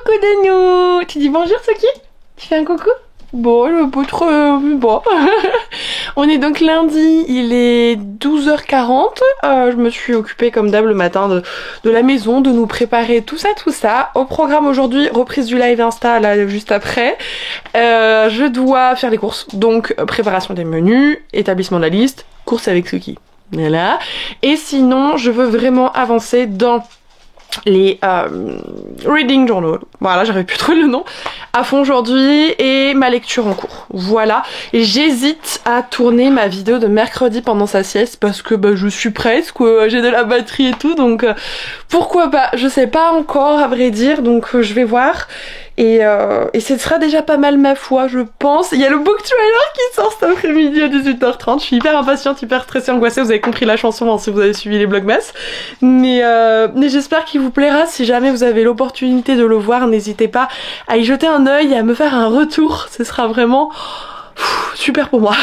coucou de nous. Tu dis bonjour Soki? Tu fais un coucou? Bon, le poutre, bon. On est donc lundi, il est 12h40. Je me suis occupée comme d'hab le matin de la maison, de nous préparer tout ça. Au programme aujourd'hui, reprise du live Insta là juste après. Je dois faire les courses, donc préparation des menus, établissement de la liste, courses avec Soki. Voilà. Et sinon, je veux vraiment avancer dans les reading journal, voilà, j'arrive plus à trouver le nom, à fond aujourd'hui, et ma lecture en cours. Voilà, et j'hésite à tourner ma vidéo de mercredi pendant sa sieste parce que bah, je suis presque, j'ai de la batterie et tout, donc pourquoi pas, je sais pas encore à vrai dire, donc je vais voir. Et ce sera déjà pas mal ma foi, je pense. Il y a le book trailer qui sort cet après-midi à 18h30. Je suis hyper impatiente, hyper stressée, angoissée. Vous avez compris la chanson hein, si vous avez suivi les Vlogmas. Mais j'espère qu'il vous plaira. Si jamais vous avez l'opportunité de le voir, n'hésitez pas à y jeter un œil et à me faire un retour. Ce sera vraiment super pour moi.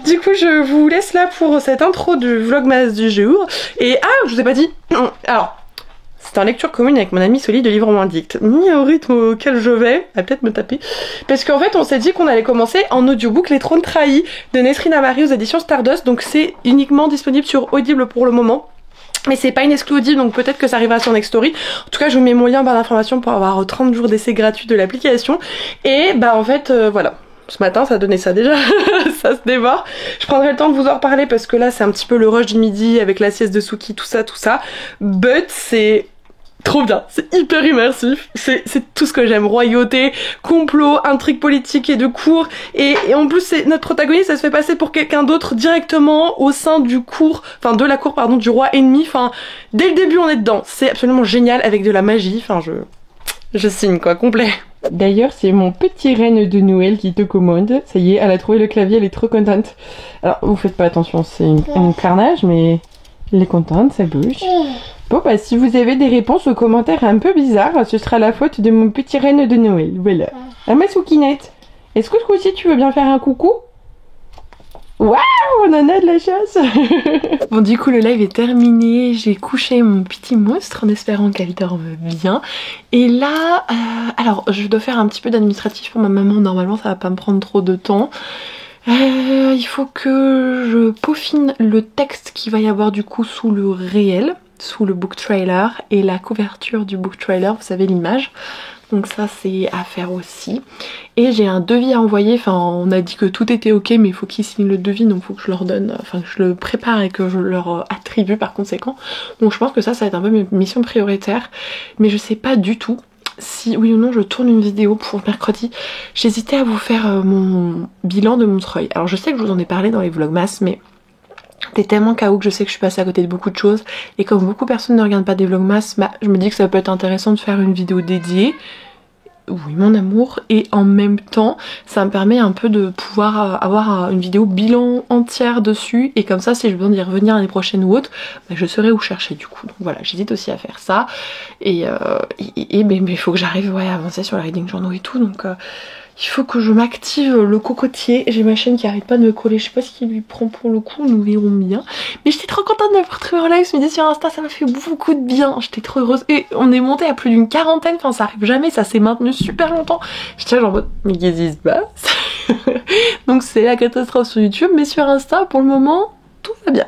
Du coup, je vous laisse là pour cette intro du Vlogmas du jour. Et je vous ai pas dit. Alors. C'est en lecture commune avec mon ami Soli de Livre Moins Dicte. Ni au rythme auquel je vais, elle va peut-être me taper. Parce qu'en fait, on s'est dit qu'on allait commencer en audiobook Les Trônes Trahis de Nesrine Amari aux éditions Stardust. Donc c'est uniquement disponible sur Audible pour le moment. Mais c'est pas une exclu Audible, donc peut-être que ça arrivera sur Nextory. En tout cas, je vous mets mon lien en barre d'information pour avoir 30 jours d'essai gratuit de l'application. Et bah en fait, voilà. Ce matin, ça donnait ça déjà, ça se dévore. Je prendrai le temps de vous en reparler parce que là, c'est un petit peu le rush du midi avec la sieste de Suki, tout ça. But c'est trop bien, c'est hyper immersif, c'est tout ce que j'aime, royauté, complot, intrigue politique et de cour, et en plus c'est notre protagoniste, ça se fait passer pour quelqu'un d'autre directement au sein du cour, enfin de la cour pardon, du roi ennemi, enfin dès le début on est dedans, c'est absolument génial avec de la magie, enfin je signe quoi, complet. D'ailleurs, c'est mon petit reine de Noël qui te commande. Ça y est, elle a trouvé le clavier, elle est trop contente. Alors, vous faites pas attention, c'est un carnage, mais elle est contente, ça bouge. Bon, bah, si vous avez des réponses aux commentaires un peu bizarres, ce sera la faute de mon petit reine de Noël. Voilà. À ma soukinette. Est-ce que ce coup-ci, tu veux bien faire un coucou? Waouh, on en a de la chasse. Bon, du coup le live est terminé, j'ai couché mon petit monstre en espérant qu'elle dorme bien. Et là, alors je dois faire un petit peu d'administratif pour ma maman, normalement ça va pas me prendre trop de temps. Il faut que je peaufine le texte qu'il va y avoir du coup sous le réel, sous le book trailer et la couverture du book trailer, vous savez l'image. Donc ça c'est à faire aussi. Et j'ai un devis à envoyer, enfin on a dit que tout était ok mais il faut qu'ils signent le devis, donc il faut que je leur donne, enfin que je le prépare et que je leur attribue par conséquent. Donc je pense que ça va être un peu mes missions prioritaires, mais je sais pas du tout si oui ou non je tourne une vidéo pour mercredi. J'hésitais à vous faire mon bilan de Montreuil. Alors je sais que je vous en ai parlé dans les vlogmas, mais c'est tellement chaos que je sais que je suis passée à côté de beaucoup de choses. Et comme beaucoup de personnes ne regardent pas des vlogmas, bah, je me dis que ça peut être intéressant de faire une vidéo dédiée. Oui mon amour, et en même temps ça me permet un peu de pouvoir avoir une vidéo bilan entière dessus, et comme ça si j'ai besoin d'y revenir l'année prochaine ou autre, bah, je saurai où chercher du coup. Donc voilà, j'hésite aussi à faire ça, et mais il faut que j'arrive à avancer sur la reading journal et tout, donc il faut que je m'active le cocotier. J'ai ma chaîne qui arrête pas de me coller, je sais pas ce qui lui prend pour le coup, nous verrons bien. Mais j'étais trop contente de me retrouver en live ce midi sur Insta, ça m'a fait beaucoup de bien, j'étais trop heureuse. Et on est monté à plus d'une quarantaine, enfin ça arrive jamais, ça s'est maintenu super longtemps. J'étais genre en mode, mais qu'est-ce qui se passe? Donc c'est la catastrophe sur YouTube, mais sur Insta pour le moment, tout va bien.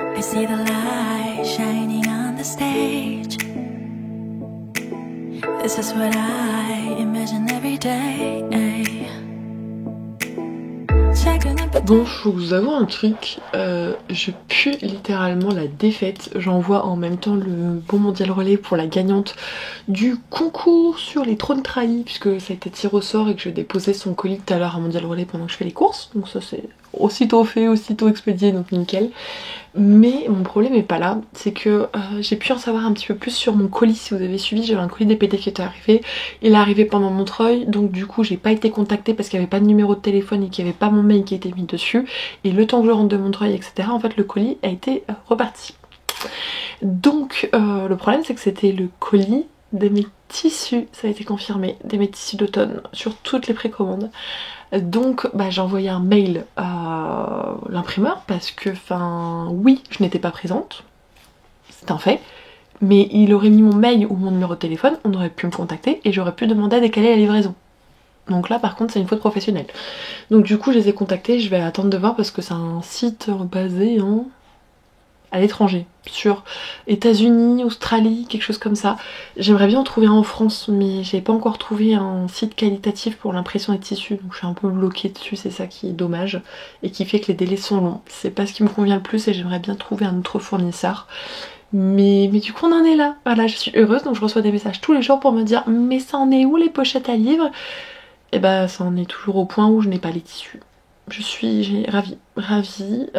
I see the light shining on the stage. This is what I imagine every day. Bon, je vous avoue un truc, je pue littéralement la défaite. J'envoie en même temps le bon mondial relais pour la gagnante du concours sur les trônes trahis, puisque ça a été tiré au sort et que je déposais son colis tout à l'heure à mondial relais pendant que je fais les courses. Donc ça c'est aussitôt fait, aussitôt expédié, donc nickel. Mais mon problème est pas là, c'est que j'ai pu en savoir un petit peu plus sur mon colis. Si vous avez suivi, j'avais un colis DPD qui était arrivé, il est arrivé pendant Montreuil, donc du coup j'ai pas été contactée parce qu'il n'y avait pas de numéro de téléphone et qu'il n'y avait pas mon mail qui était mis dessus, et le temps que je rentre de Montreuil etc, en fait le colis a été reparti. Donc le problème c'est que c'était le colis de mes tissus, ça a été confirmé, de mes tissus d'automne sur toutes les précommandes. Donc bah, j'ai envoyé un mail à l'imprimeur parce que, enfin oui, je n'étais pas présente, c'est un fait, mais il aurait mis mon mail ou mon numéro de téléphone, on aurait pu me contacter et j'aurais pu demander à décaler la livraison. Donc là par contre c'est une faute professionnelle. Donc du coup je les ai contactés, je vais attendre de voir parce que c'est un site basé à l'étranger, sur États-Unis, Australie, quelque chose comme ça. J'aimerais bien en trouver un en France, mais j'ai pas encore trouvé un site qualitatif pour l'impression des tissus, donc je suis un peu bloquée dessus, c'est ça qui est dommage, et qui fait que les délais sont longs. C'est pas ce qui me convient le plus et j'aimerais bien trouver un autre fournisseur. Mais du coup on en est là, voilà, je suis heureuse, donc je reçois des messages tous les jours pour me dire mais ça en est où les pochettes à livres? Et bah ça en est toujours au point où je n'ai pas les tissus. Je suis ravie, ravie.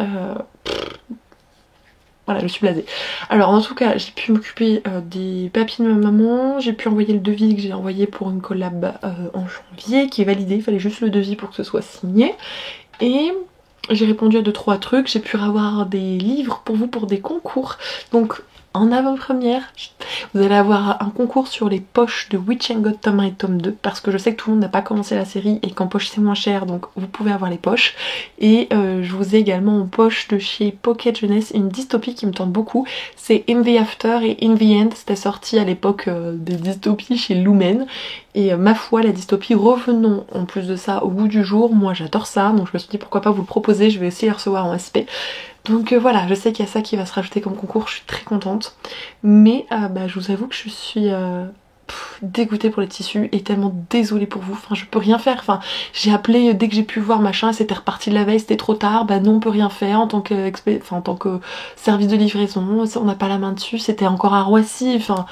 Voilà, je suis blasée. Alors en tout cas, j'ai pu m'occuper des papiers de ma maman, j'ai pu envoyer le devis que j'ai envoyé pour une collab en janvier, qui est validé, il fallait juste le devis pour que ce soit signé. Et j'ai répondu à 2-3 trucs, j'ai pu avoir des livres pour vous pour des concours. Donc en avant-première, vous allez avoir un concours sur les poches de Witch and God tome 1 et tome 2 parce que je sais que tout le monde n'a pas commencé la série et qu'en poche c'est moins cher, donc vous pouvez avoir les poches. Et je vous ai également en poche de chez Pocket Jeunesse une dystopie qui me tente beaucoup, c'est In the After et In the End, c'était sorti à l'époque des dystopies chez Lumen. Et ma foi, la dystopie, revenons en plus de ça au goût du jour, moi j'adore ça, donc je me suis dit pourquoi pas vous le proposer, je vais aussi les recevoir en SP. Donc voilà, je sais qu'il y a ça qui va se rajouter comme concours, je suis très contente. Mais bah, je vous avoue que je suis dégoûtée pour les tissus et tellement désolée pour vous. Enfin, je peux rien faire. Enfin, j'ai appelé dès que j'ai pu voir machin, c'était reparti de la veille, c'était trop tard. Bah non, on peut rien faire en tant que, en tant que service de livraison, on n'a pas la main dessus, c'était encore à Roissy. Enfin,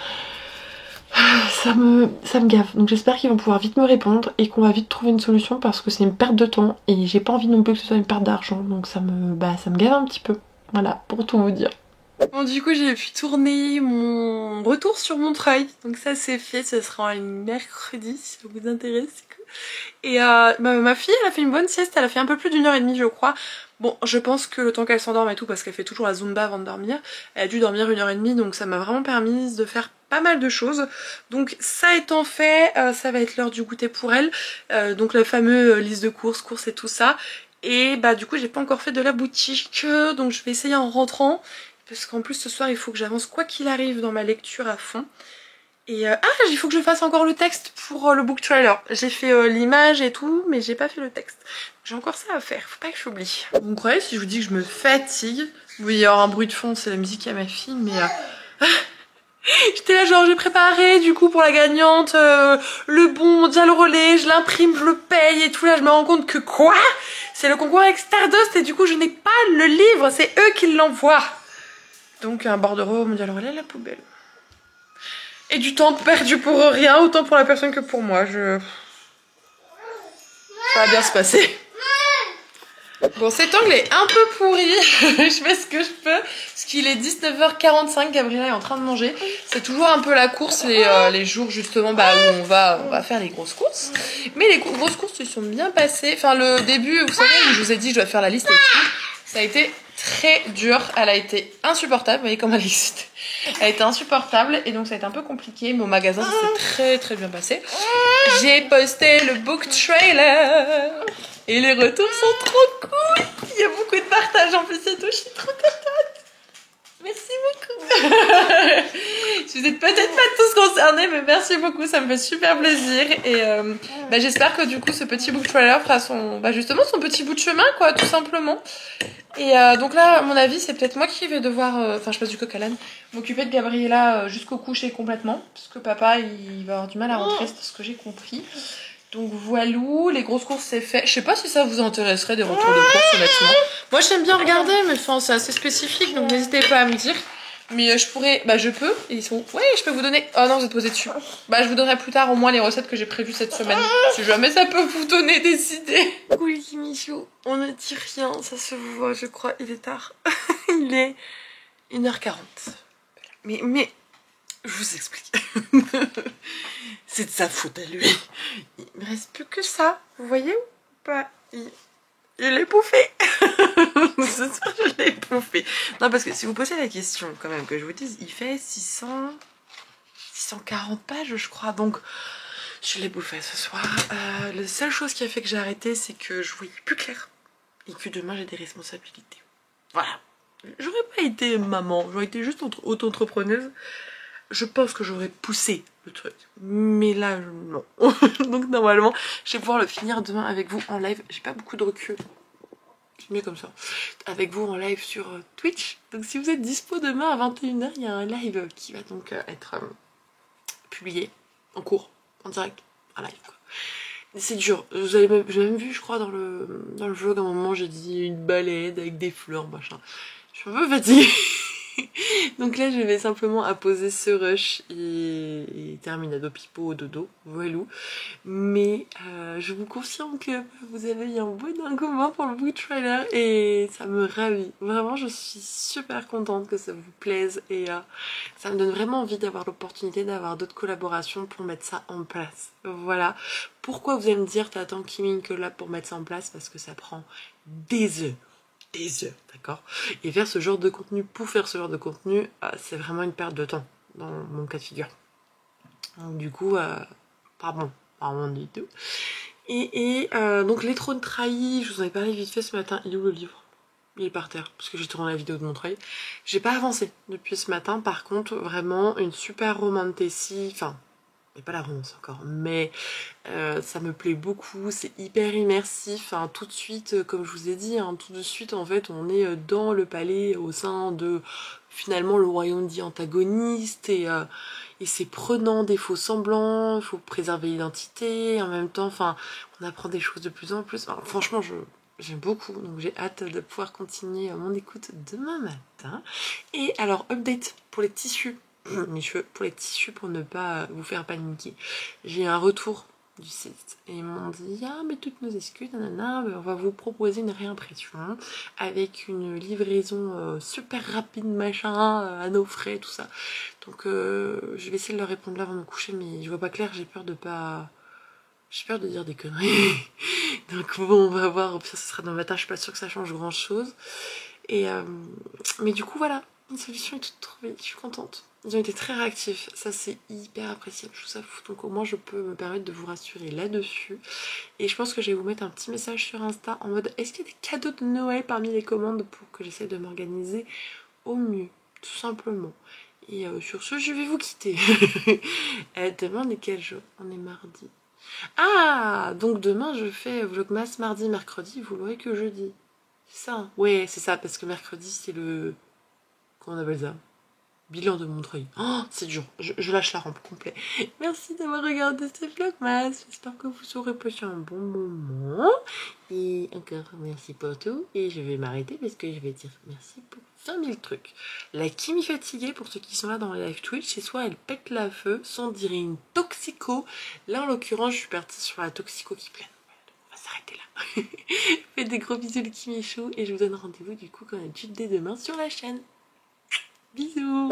ça me gave. Donc j'espère qu'ils vont pouvoir vite me répondre et qu'on va vite trouver une solution parce que c'est une perte de temps et j'ai pas envie non plus que ce soit une perte d'argent. Donc ça me gave un petit peu. Voilà, pour tout vous dire. Bon, du coup j'ai pu tourner mon retour sur Montreuil. Donc ça c'est fait, ça sera un mercredi si ça vous intéresse. Et ma fille elle a fait une bonne sieste, elle a fait un peu plus d'1 h 30 je crois. Bon, je pense que le temps qu'elle s'endorme et tout, parce qu'elle fait toujours la Zumba avant de dormir, elle a dû dormir 1 h 30, donc ça m'a vraiment permis de faire pas mal de choses. Donc ça étant fait, ça va être l'heure du goûter pour elle. Donc le fameux liste de courses et tout ça. Et bah du coup j'ai pas encore fait de la boutique, donc je vais essayer en rentrant. Parce qu'en plus ce soir il faut que j'avance quoi qu'il arrive dans ma lecture à fond. Et il faut que je fasse encore le texte pour le book trailer. J'ai fait l'image et tout, mais j'ai pas fait le texte. J'ai encore ça à faire, faut pas que j'oublie. Vous me croyez si je vous dis que je me fatigue? Oui, il y aura un bruit de fond, c'est la musique à ma fille, mais... J'étais là genre j'ai préparé du coup pour la gagnante le bon mondial relais, je l'imprime, je le paye et tout, là je me rends compte que quoi? C'est le concours avec Stardust et du coup je n'ai pas le livre, c'est eux qui l'envoient. Donc un bordereau mondial relais, la poubelle. Et du temps perdu pour rien, autant pour la personne que pour moi. Ça va bien se passer. Bon, cet angle est un peu pourri. Je fais ce que je peux. Parce qu'il est 19h45, Gabriela est en train de manger. C'est toujours un peu la course les jours justement où on va faire les grosses courses. Mais les grosses courses se sont bien passées. Enfin, le début, vous savez, où je vous ai dit je dois faire la liste et tout. Ça a été très dur. Elle a été insupportable. Vous voyez comme elle est excitée. Elle a été insupportable et donc ça a été un peu compliqué, mais au magasin ça s'est très très bien passé. J'ai posté le book trailer et les retours sont trop cool. Il y a beaucoup de partage en plus et tout, je suis trop contente. Merci beaucoup. Vous n'êtes peut-être pas tous concernés, mais merci beaucoup, ça me fait super plaisir. Et j'espère que du coup ce petit book trailer fera justement son petit bout de chemin, quoi, tout simplement. Et donc là, à mon avis, c'est peut-être moi qui vais devoir, je passe du coq à l'âne, m'occuper de Gabriela jusqu'au coucher complètement, parce que papa, il va avoir du mal à rentrer, c'est ce que j'ai compris. Donc voilou, les grosses courses c'est fait. Je sais pas si ça vous intéresserait des retours de courses honnêtement. Moi j'aime bien regarder, mais c'est assez spécifique, donc n'hésitez pas à me dire. Mais je pourrais, je peux, ils sont... Ouais, je peux vous donner... Oh non, vous êtes posé dessus. Je vous donnerai plus tard au moins les recettes que j'ai prévues cette semaine. Si jamais ça peut vous donner des idées. Oui, Michou, on ne dit rien, ça se voit, je crois, il est tard. Il est 1h40. Mais, je vous explique. C'est de sa faute à lui. Il me reste plus que ça, vous voyez ou pas? Il est bouffé. Ce soir, je l'ai bouffé. Non, parce que si vous posez la question, quand même, que je vous dise, il fait 600 640 pages je crois, donc je l'ai bouffé ce soir. La seule chose qui a fait que j'ai arrêté, c'est que je voyais plus clair et que demain j'ai des responsabilités. Voilà. J'aurais pas été maman, j'aurais été juste auto-entrepreneuse. Je pense que j'aurais poussé le truc. Mais là, non. Donc normalement, je vais pouvoir le finir demain avec vous en live. J'ai pas beaucoup de recul. C'est mieux comme ça. Avec vous en live sur Twitch. Donc si vous êtes dispo demain à 21h, il y a un live qui va donc être publié en cours, en direct, en live quoi. C'est dur. J'ai même vu, je crois, dans le vlog, à un moment, j'ai dit une balade avec des fleurs, machin. Je suis un peu fatiguée. Donc là, je vais simplement apposer ce rush et terminado pipo dodo, voilà. Mais je vous confirme que vous avez eu un bon engouement pour le book trailer et ça me ravit. Vraiment, je suis super contente que ça vous plaise et ça me donne vraiment envie d'avoir l'opportunité d'avoir d'autres collaborations pour mettre ça en place. Voilà. Pourquoi vous allez me dire t'attends Kimi que là pour mettre ça en place? Parce que ça prend des heures. D'accord. Et faire ce genre de contenu, pour faire ce genre de contenu, c'est vraiment une perte de temps dans mon cas de figure. Donc du coup, pardon du tout. Et donc les trônes trahis, je vous en ai parlé vite fait ce matin. Il est où le livre? Il est par terre, parce que j'ai tourné la vidéo de mon trahil. J'ai pas avancé depuis ce matin, par contre, vraiment une super romantasy, enfin, et pas la romance encore, mais ça me plaît beaucoup, c'est hyper immersif, hein, tout de suite, comme je vous ai dit, hein, tout de suite en fait on est dans le palais au sein de finalement le royaume dit antagoniste et c'est prenant des faux semblants, il faut préserver l'identité, en même temps, enfin on apprend des choses de plus en plus, enfin, franchement j'aime beaucoup, donc j'ai hâte de pouvoir continuer mon écoute demain matin. Et alors update pour les tissus, mes cheveux, pour les tissus pour ne pas vous faire paniquer. J'ai un retour du site et ils m'ont dit ah mais toutes nos excuses, nanana, on va vous proposer une réimpression avec une livraison super rapide machin à nos frais tout ça. Donc je vais essayer de leur répondre là avant de me coucher, mais je vois pas clair, j'ai peur de dire des conneries. Donc bon, on va voir, au pire ce sera dans le matin, je suis pas sûre que ça change grand chose. Et mais du coup voilà, une solution est toute trouvée, je suis contente. Ils ont été très réactifs, ça c'est hyper appréciable, je trouve ça fou. Donc au moins je peux me permettre de vous rassurer là-dessus. Et je pense que je vais vous mettre un petit message sur Insta en mode est-ce qu'il y a des cadeaux de Noël parmi les commandes pour que j'essaie de m'organiser au mieux, tout simplement. Et sur ce, je vais vous quitter. Demain on est quel jour? On est mardi. Ah, donc demain je fais Vlogmas mardi, mercredi, vous l'aurez que jeudi. C'est ça? Ouais, c'est ça, parce que mercredi c'est le... Comment on appelle ça? Bilan de Montreuil. Oh, c'est dur. Je lâche la rampe complet. Merci d'avoir regardé ce vlogmas. J'espère que vous aurez passé un bon moment. Et encore merci pour tout. Et je vais m'arrêter parce que je vais dire merci pour 20 000 trucs. La Kimi fatiguée, pour ceux qui sont là dans les live Twitch, c'est soit elle pète la feu, soit on dirait une toxico. Là, en l'occurrence, je suis partie sur la toxico qui plaît. On va s'arrêter là. Faites des gros bisous de Kimi Chou et je vous donne rendez-vous du coup comme d'habitude dès demain sur la chaîne. Bisous.